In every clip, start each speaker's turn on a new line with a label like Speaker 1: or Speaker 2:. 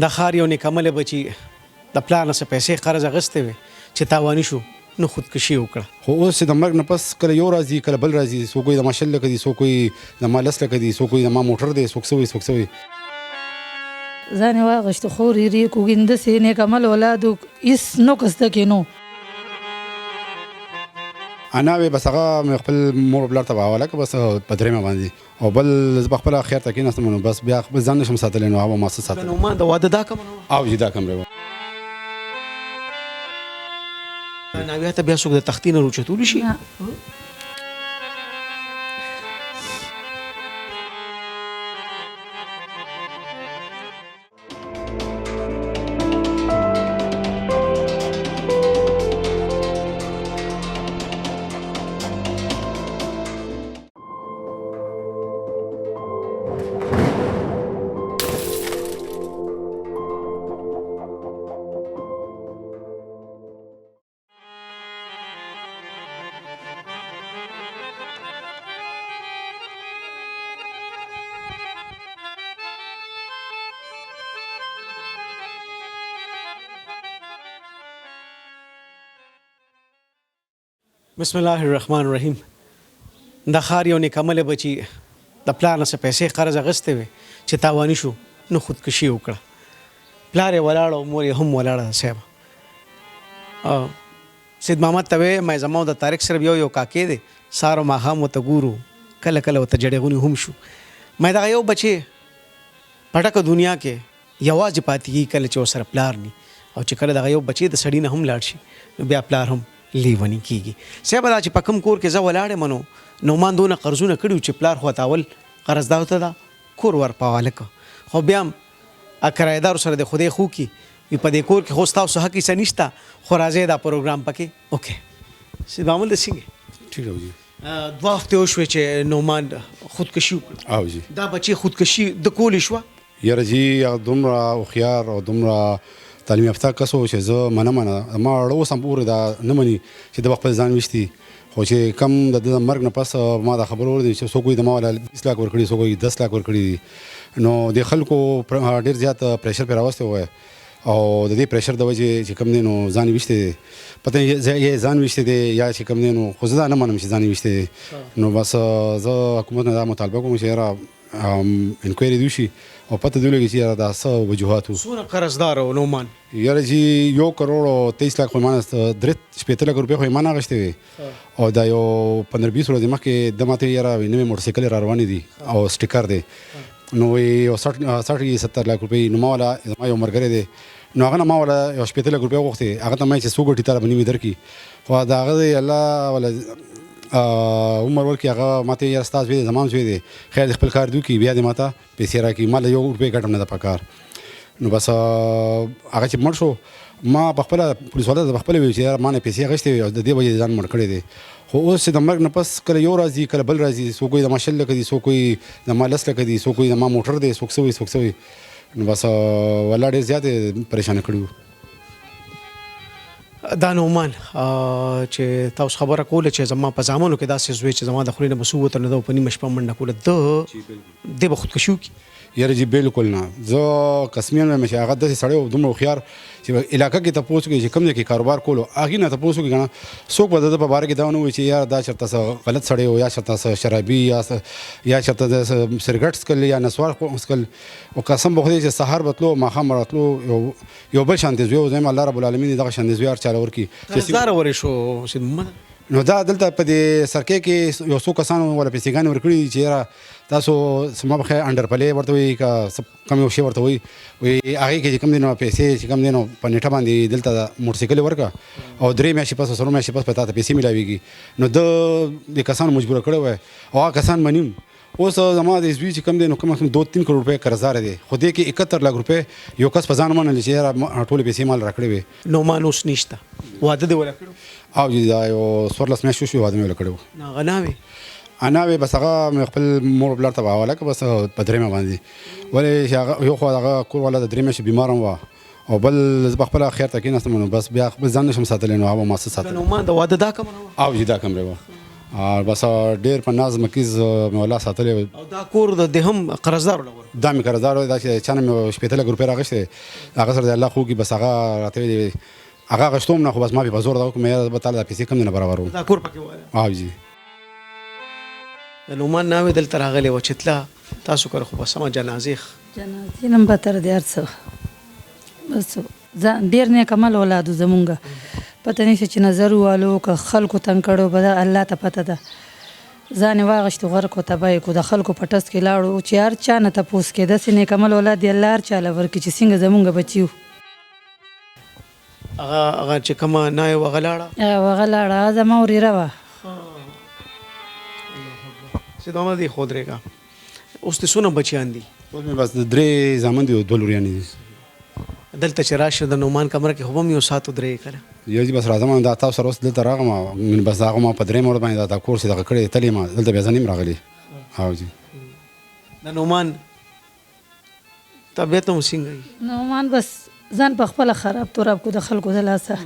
Speaker 1: د ښار یو نیکمله بچي د پلار نه څه پیسې قرض اخیستې وې چې تاواني شو نو خودکشي وکړه.
Speaker 2: خو اوس چې د مرګ نه پس کله یو راځي کله بل راځي، څوک وایي د ما 10 لکه دي، څوک وایي د ما 10 لکه دي، څوک وایي د ما موټر دی، څوک څه وایي څوک څه وایي.
Speaker 3: ځان یې واغېشته خو ریرې کوږندسې نیکمل ولادو هېڅ نه کسته کې نو
Speaker 2: انا وې بس هغه مې خپل مور پلار ته به حواله کړه بس په درېیمه باندې، او بل زه به خپله خیر ته کېناستم نو بس بیا خپل ځان نشم ساتلی نو هغه ما څه ساتلی.
Speaker 1: نعمان د واده دا کمره وه
Speaker 2: او جي دا کمرې وه.
Speaker 1: ناویه ته بیا څوک د تختې نه راوچتولی شي؟ بسم الله الرحمن الرحیم. د ښار یو نیکمله بچي د پلار نه څه پیسې قرض اخیستې وې چې تاواني شو نو خودکشي وکړه. پلار یې ولاړ او مور یې هم ولاړه صاحب. سید محمد ته وې ما زما د طارق صرف یو کاکې دی، سهار او ماښام ورته ګورو، کله کله ورته جړېغونې هم شو. ما دغه یو بچی پټکه دنیا کې یوازې پاتې کېږي کله چې ورسره پلار ني، او چې کله دغه یو بچی د سړي نه هم لاړ شي نو بیا پلار هم لیونی کېږي. صاحب دا چې په کوم کور کې زه ولاړ یم نو نعمان دونه قرضونه کړي چې پلار خو ته اول قرضدارو ته دا کور ور په حواله کړه، خو بیا هم کرایهدارو سره د خدای خو کې په دې کور کې خو ستاسو حق هېڅ نشته، خو راځئ دا پروګرام پکې اوکې. سید محمد د څنګه
Speaker 2: ټیک دی جي.
Speaker 1: 2 هفتې وشوې چې نعمان خودکشي وکړه.
Speaker 2: او جي
Speaker 1: دا بچی خودکشي د کولی شوه؟
Speaker 2: یاره جي هغه دومره هوښیار او دومره تعلیم یافته کس و چې زه منه ما اړه اوس هم پورې دا نه مني چې د خپل ځان ویشتي، خو چې کم د مرګ نه پس ما دا خبر اوردی چې څوک وایي د ما والا 20 لاک ورکړي، څوک وایي 10 لاک ورکړي دي، نو د خلکو ډېر زیات پریشر پرې راوستی وی، او د دې پریشر د وجې چې کم دی نو ځان یې ویشتی دی، پته یې ځان ویشتی دی یا چې کم دی نو، خو زه دا نه منم چې ځان یې ویشتی دی. نو بس زه حکومت نه دا مطالبه کوم چې یاره انکوایري دې وشي او پته دې ولګي چې یاره دا څه وجوهات وو.
Speaker 1: څومره قرضدار و نعمان؟
Speaker 2: یاره جي 1,23 لک خو یې ما نه 13 لک روپۍ خو یې ما نه اخیستې وې، او دا یو 15-20 ورځې مخکې د ماته یاره نوې موټرسایکل را روانې دي او سټیکر دی، نو یو 60-70 لک روپۍ نو ما والا زما یو ملګری دی نو هغه نه ما والا یو 15 لک روپۍ وغوښتې، هغه ته ما چې څو ګټې تاله به نیمې درکړي، خو د هغه دی الله والا عمر ورکړي، هغه ماته یاره ستا زوی دی زما هم زوی دی، خیر د خپل کار دې وکړي بیا دې ماته پیسې راکړي، ما له 1 روپۍ ګټم نه ده په کار. نو بس هغه چې مړ شو ما پخپله پولیس والا ته پخپله ویل چې یاره ما نه پیسې اخیستې وې او د دې وجې ځان مړ کړی دی. خو اوس چې د مرګ نه پس کله یو راځي کله بل راځي، څوک وایي د ما 10 لکه دي، څوک وایي د ما 10 لکه دي، څوک وایي د ما موټر دی، څوک څه وایي څوک څه وایي. نو بس والله ډېر زیات پریشانه کړي وو.
Speaker 1: دا نعمان چې تاسو خبره کوله چې زما په زامنو کې داسې زوی چې زما د خولې نه به څه ووتل نو ده په نیمه شپه منډه کوله، دی به خودکشي وکړي؟
Speaker 2: یاره جي بالکل نه، زه قسمیان وایم چې هغه داسې سړی و دومره هوښیار چې علاقه کې تپوس کوي چې کوم ځای کې کاروبار کولو هغې نه تپوس وکړي که نه څوک به د ده په باره کې دا ونه وایي چې یاره دا چېرته څه غلط سړی و یا چېرته څه شرابي یا چېرته د سرګټ څکل یا نسوار څکل، او قسم به خدای چې سهار به تلو ماښام به راتلو یو بل شانتې زوی و، زه الله رب العالمین دغه شانتې زوی هر چاله ورکړي.
Speaker 1: قرضداره ورې شو سید محمد؟
Speaker 2: نو دا دلته په دې سرکې کې یو څو کسانو ولا پیسېګانې ورکړي چې یاره تاسو زما په خیر انډر پلی ورته وایي که کم یو شی ورته وایي هغې کې چې کوم دی نو پیسې چې کوم دی نو په نیټه باندې دلته موټرسایکل ورکړه او 3 میاشتې پس 4 میاشتې پس په تا ته پیسې میلاویږي. نو ده د کسانو مجبوره کړی وی او هغه کسان منیم. اوس زما د زوی چې کوم دی نو کم 2-3 کروڑ روپۍ قرضدار دی، خو دې کې 71 لک روپۍ یو کس په ځان ومنلې چې یاره ټولې پیسې مال راکړې وې.
Speaker 1: نعمان اوس نشته، واده دې وله کړو؟
Speaker 2: او دا یو 14 میاشتې وشوې واده مې وله کړی و.
Speaker 1: هغه ناوې
Speaker 2: انا وې بس هغه مې خپل مور پلار ته به حواله کړه بس په درېیمه باندې، ولې چې هغه یو خو هغه کور والا د 3 میاشتې بیمار هم وه، او بل زه په خپله خیر ته کېناستم نو بس بیا خپل ځان نشم ساتلی نو هغه ما څه ساتلی.
Speaker 1: نعمان د واده دا کمره وه؟
Speaker 2: او جي دا کمرې وه. بس ډېر په ناز مکیز مې والله ساتلی
Speaker 1: او دا کور د هم قرضدار ولور
Speaker 2: دا مې قرضدار و دا چې چا نه مې 15 روپۍ راغشتې هغه سره د الله خوږي بس هغه راته ویلي هغه غشتوم نه خو بس ما په زور دا وکړم یاره به تعالی دا پیسې کم نه برابر وم
Speaker 1: دا کور پکې وای
Speaker 2: جی
Speaker 1: د نومان ناوې دلته راغلی و چې تله تاسو کره خو په سمه
Speaker 3: جنازې نه به تر دې هر څه بس ډېر نیک عمل اولادو زمونږ پته نشته چې نظر والو که خلکو تنګ کړو به د الله ته پته ده ځان یې واغشتو غرق و تباه یې کړو د خلکو په ټس کې لاړو چې هر چا نه تپوس کې داسې نیک عمل اولاد دی الله هر چا له ورکړي چې څنګه زمونږ بچي وو
Speaker 1: هغه چې کومه ناوې وه هغه لاړه
Speaker 3: هغه لاړه هغه زما ورېره وه
Speaker 1: سیدامه دی خود ریګه اوس د څونه بچیان دي
Speaker 2: اوس مې بس 3 زامن دي او 2 لوریانې دي
Speaker 1: دلته چې راشه د نومان کمره کې خو به هم یو ساعت و درې کله
Speaker 2: یو جی بس راځم دا تاسو سره اوس دلته راغلم بس هغه ما په 3 مور باندې دا کورس دغه کړی تلې ما دلته بیا ځنیم راغلی جی
Speaker 1: د نومان طبیعت هم څنګه
Speaker 3: نومان بس ځان په خپله خراب توراب کو د خلکو د لاسه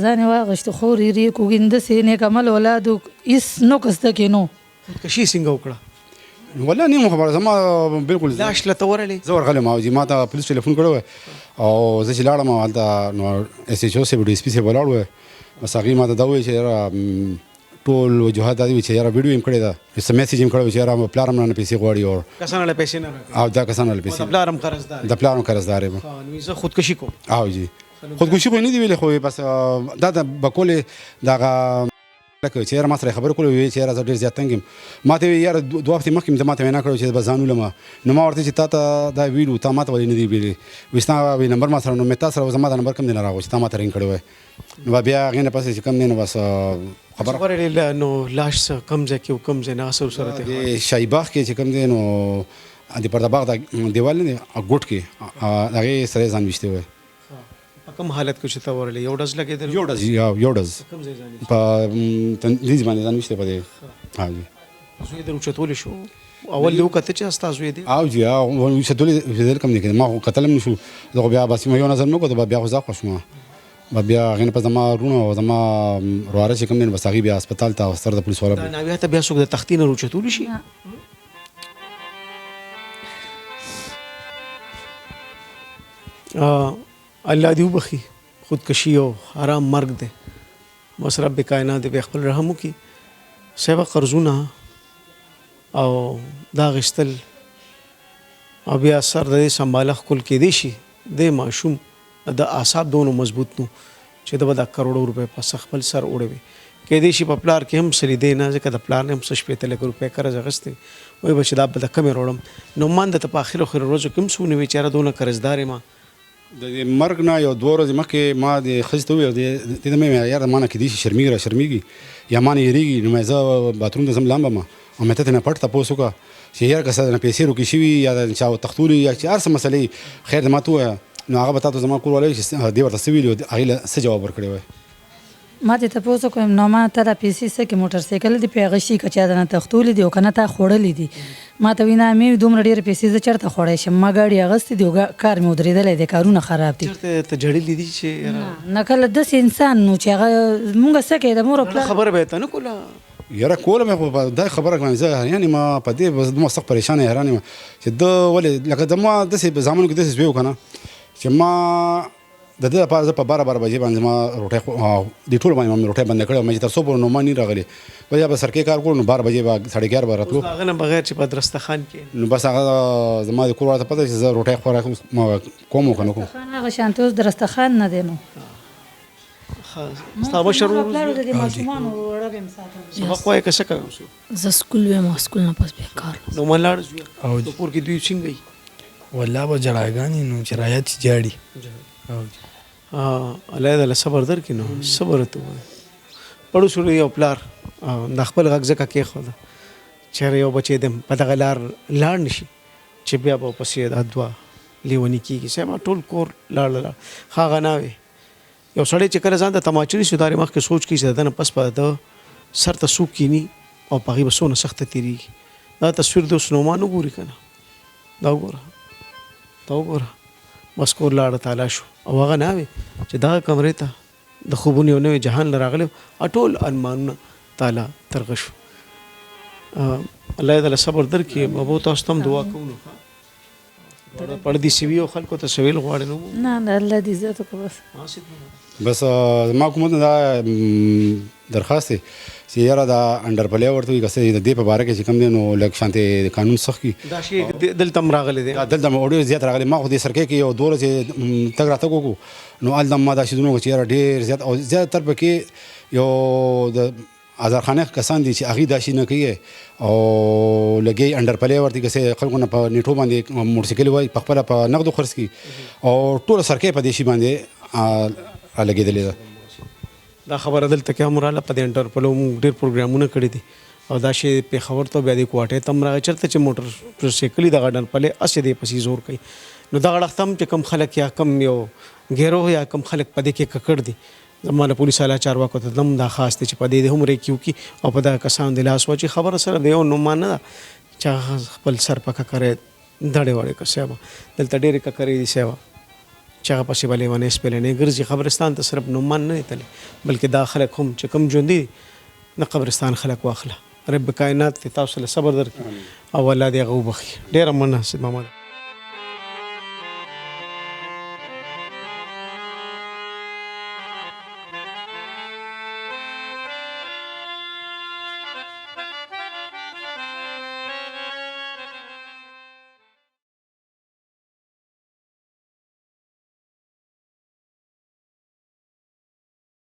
Speaker 3: ځان یې واغشتو خو ریرې کوږي داسې نیک عمل اولادو هېڅ نو کسته کې نو
Speaker 1: خودکشي څنګه وکړه
Speaker 2: والله نیم خبره زما بالکل
Speaker 1: لاش لته ورلې
Speaker 2: زه ورغلم او جی ما ته پولیس ټلیفون کړی او زه چې لاړم هلته نو اس ایچ او صاحب ډي اس پي صاحب ولاړ و بس هغې ما ته دا وویل چې یاره ټول وجوهات دا دي چې یاره ویډیو یې کړې ده څه میسیج یې کړی و چې یاره پلار هم رانه پیسې غواړي او
Speaker 1: کسانو له پیسې نه راکوي
Speaker 2: او دا کسانو له پیسې
Speaker 1: د پلار هم قرضدار
Speaker 2: د پلار هم قرضدار یم
Speaker 1: نو زه خودکشي کوم
Speaker 2: جی خودکشي خو یې نه دي ویلې خو بس دا د بکولې دغه لکه چې یاره ما سره خبرې کولې ویل چې یاره زه ډېر زیات تنګ یم ما ته یاره 2 هفتې مخکې ما ته وینا کړې چې به ځان ولم نو ما ورته چې تا ته دا ویډیو تا ما ته ولې نه دی ویلې وایي ستا نمبر ما سره نو مې تا سره زما دا نمبر کوم دی نه راغی چې تا ما ته رینګ کړی وای نو بیا هغې نه پسې چې کوم دی نو بس خبره
Speaker 1: ورلې نو لاش کم ځای کې او کم ځای نه سره سره
Speaker 2: د شاهي باغ کې چې کوم دی نو د پرده باغ د دیوال نه دی ګوټ کې هغې سره ځان ویشتی وای
Speaker 1: په کوم حالت کې چې ته ورلې یو ډز لګېدل
Speaker 2: یو ډز
Speaker 1: کوم ځای ځان
Speaker 2: په تندیز باندې ځان ویشتی په دې جی
Speaker 1: زوی در اوچتولی شو اول یو کته چې استا زوی دی
Speaker 2: جی اوچتولی دل کم نه کړي ما قتل هم نشو زه بیا بس یو نظر نو کوم بیا خو ځه خوشم بیا غین په زما رونه او زما رواره چې کوم دین بس هغه بیا هسپتال ته سره د پولیس والا
Speaker 1: دا ناوی ته بیا څوک د تختین روچتولی شي الله دې وبخي خودکشي او حرام مرګ دی بس رب کائنات به خپل رحم وکي سبا قرضونه او دا غشتل او بیا سر د سنباله خپل کې دی شي د ماشوم د اعصاب دونو مضبوط نو چې د کروڑو روپے په خپل سر وړوي کې دی شي په پلار کې هم سړي دی نه ځکه د پلار نه هم 15 لک روپے قرض غستې وای بچ دا په کمې وروړم نو مان د په اخر ورځو کوم سونه ویچاره دونه قرضدار ما
Speaker 2: د مرګ نه یو 2 ورځې مخکې ما د ښځې ته وویل د مې یاره ما نه کېدای شي شرمېږي یا ما نه هېرېږي نو مې زه باتروم ته ځم لامبم او مې ته نه پټ تپوس وکړه چې یاره که څه نه پیسې روکې شوي یا د چا تختولي یا چې هر څه مسلې خیر د ما ته ووایه نو هغه به تا ته زما کور والی چې دې ورته څه ویلي هغې له څه جواب ورکړی وای
Speaker 3: ما ته تپوس وکړم نو ما ته دا پیسې څه کې موټر سایکل دي پې اخیستي که چا درنه تختولي دي او که نه تا خوړلي دي ما ته وایي نه مې دومره ډېرې پیسې زه چېرته خوړی شم ما ګاډي اخیستې دي او کار مې ودرېدلی دی کارونه خراب دي
Speaker 1: چېرته ته جړلي دي چې
Speaker 3: نه کله داسې انسان نو چې هغه مونږ څه کوي د مور او پلار
Speaker 1: خبره به یې ته نه کوله
Speaker 2: یاره کوله مې خو دا خبره کړم زه حیران یم په دې دومره سخت پریشان حیران یم چې ده ولې لکه زما داسې زامنو کې داسې زوی و که نه چې ما د دې لپاره زه په 12 بجې باندې ما روټۍ د ټولو باندې مې روټۍ بنده کړې وه مې چې تر څو پورې نو ما نه راغلی بس یا به سرکې کار کړو نو 12 بجې به 11:30 به راتلو
Speaker 1: هغه نه بغیر چې په درستخان کې
Speaker 2: نو بس هغه زما د کور والا ته پته چې زه روټۍ خوراک کوم که نه کوم
Speaker 3: هغه شانته اوس درستخان نه دی نو
Speaker 1: ستا مشر ورور
Speaker 3: پلار د دې ماشومانو وړه به م ساتم
Speaker 1: سبق وایې که څه کوم
Speaker 4: زه سکول ویم او سکول نه پس بیا کار
Speaker 1: نو ما لاړ زوی د کور کې دوی څنګه وي
Speaker 5: والله به جړاګانې نو چې رایت چې جاړي
Speaker 1: الله دې له صبر درکړي نو صبر ته ووایه پړو سړي یو پلار د خپل غږ ځکه کېښوده چېرې یو بچی د په دغه لار لاړ نه شي چې بیا به ورپسې دا دوه لیوني کېږي صاحب ټول کور لاړ هغه نه وي یو سړی چې کله ځان ته تماچه نیسي دارې مخکې سوچ کوي چې د ده نه پس په ده سر ته څوک کیني او په هغې به څونه سخته تېرېږي دا تصویر د اوس نومان وګوري که نه دا وګوره بس کور لاړه تالا شو او هغه نه وي چې دغه کمرې ته د خوبونو یو نوی جهان له راغلی ټول ارمانونه تعالی ترغه شو. الله دې له صبر درکړي. بابو تاسو ته هم دعا کوو نو پردي سوي او خلکو ته سویل غواړي نو
Speaker 3: نه نه الله دې عزت وکړي بس.
Speaker 2: بس ما کوم دا درخواست دی چې یاره دا انډر پلی ورته وي که څه د دې په باره کې چې کوم دی نو لږ شانتې قانون سخت کړي.
Speaker 1: دا شی دلته هم راغلی دی.
Speaker 2: دلته مې ډېر زیات راغلی. ما خو دې سرکۍ کې یو 2 ورځې تګ راتګ وکړو نو هلته ما دا شیدونه وکړو چې یاره ډېر زیات او زیاتر پکې یو د آزارخانه کسان دي چې هغې دا شي نه کوي او لګي انډر پلی ورته که څه خلکو نه په نیټو باندې موټرسایکل وایي په خپله په نغدو خرڅ کړي او ټوله سرکۍ په دې شي باندې لګېدلې ده.
Speaker 1: دا خبره دلته کې هم رااله. په دې انټرپلو موږ ډېر پروګرامونه کړي دي او دا شی پېښور ته بیا د کوټې ته هم راغی چېرته چې موټرسایکل دغه ډنپلې هسې دی پسې زور کوي نو دغه اړخ ته هم چې کم خلک یا کم یو ګیروه یا کم خلک په دې کې ککړ دي زما د پولیس اعلی چارواکو ته هم دا خاص دی چې په دې هم ریکیو کړي او په دغه کسانو د لاس واچي. خبره سره د یو نومان نه ده چې هغه خپل سر په ککرې دړې وړې که سیبه دلته ډېرې ککرې دي سیبه چې هغه پسې به لیونۍ سپېلنۍ ګرځي. قبرستان ته صرف نومان نه دی تللی بلکې دا خلک هم چې کوم ژوندي دي د قبرستان خلک واخله. رب کائنات دې تاسو له صبر درکړي او الله دې هغه وبخي. ډېره مننه سید محمد.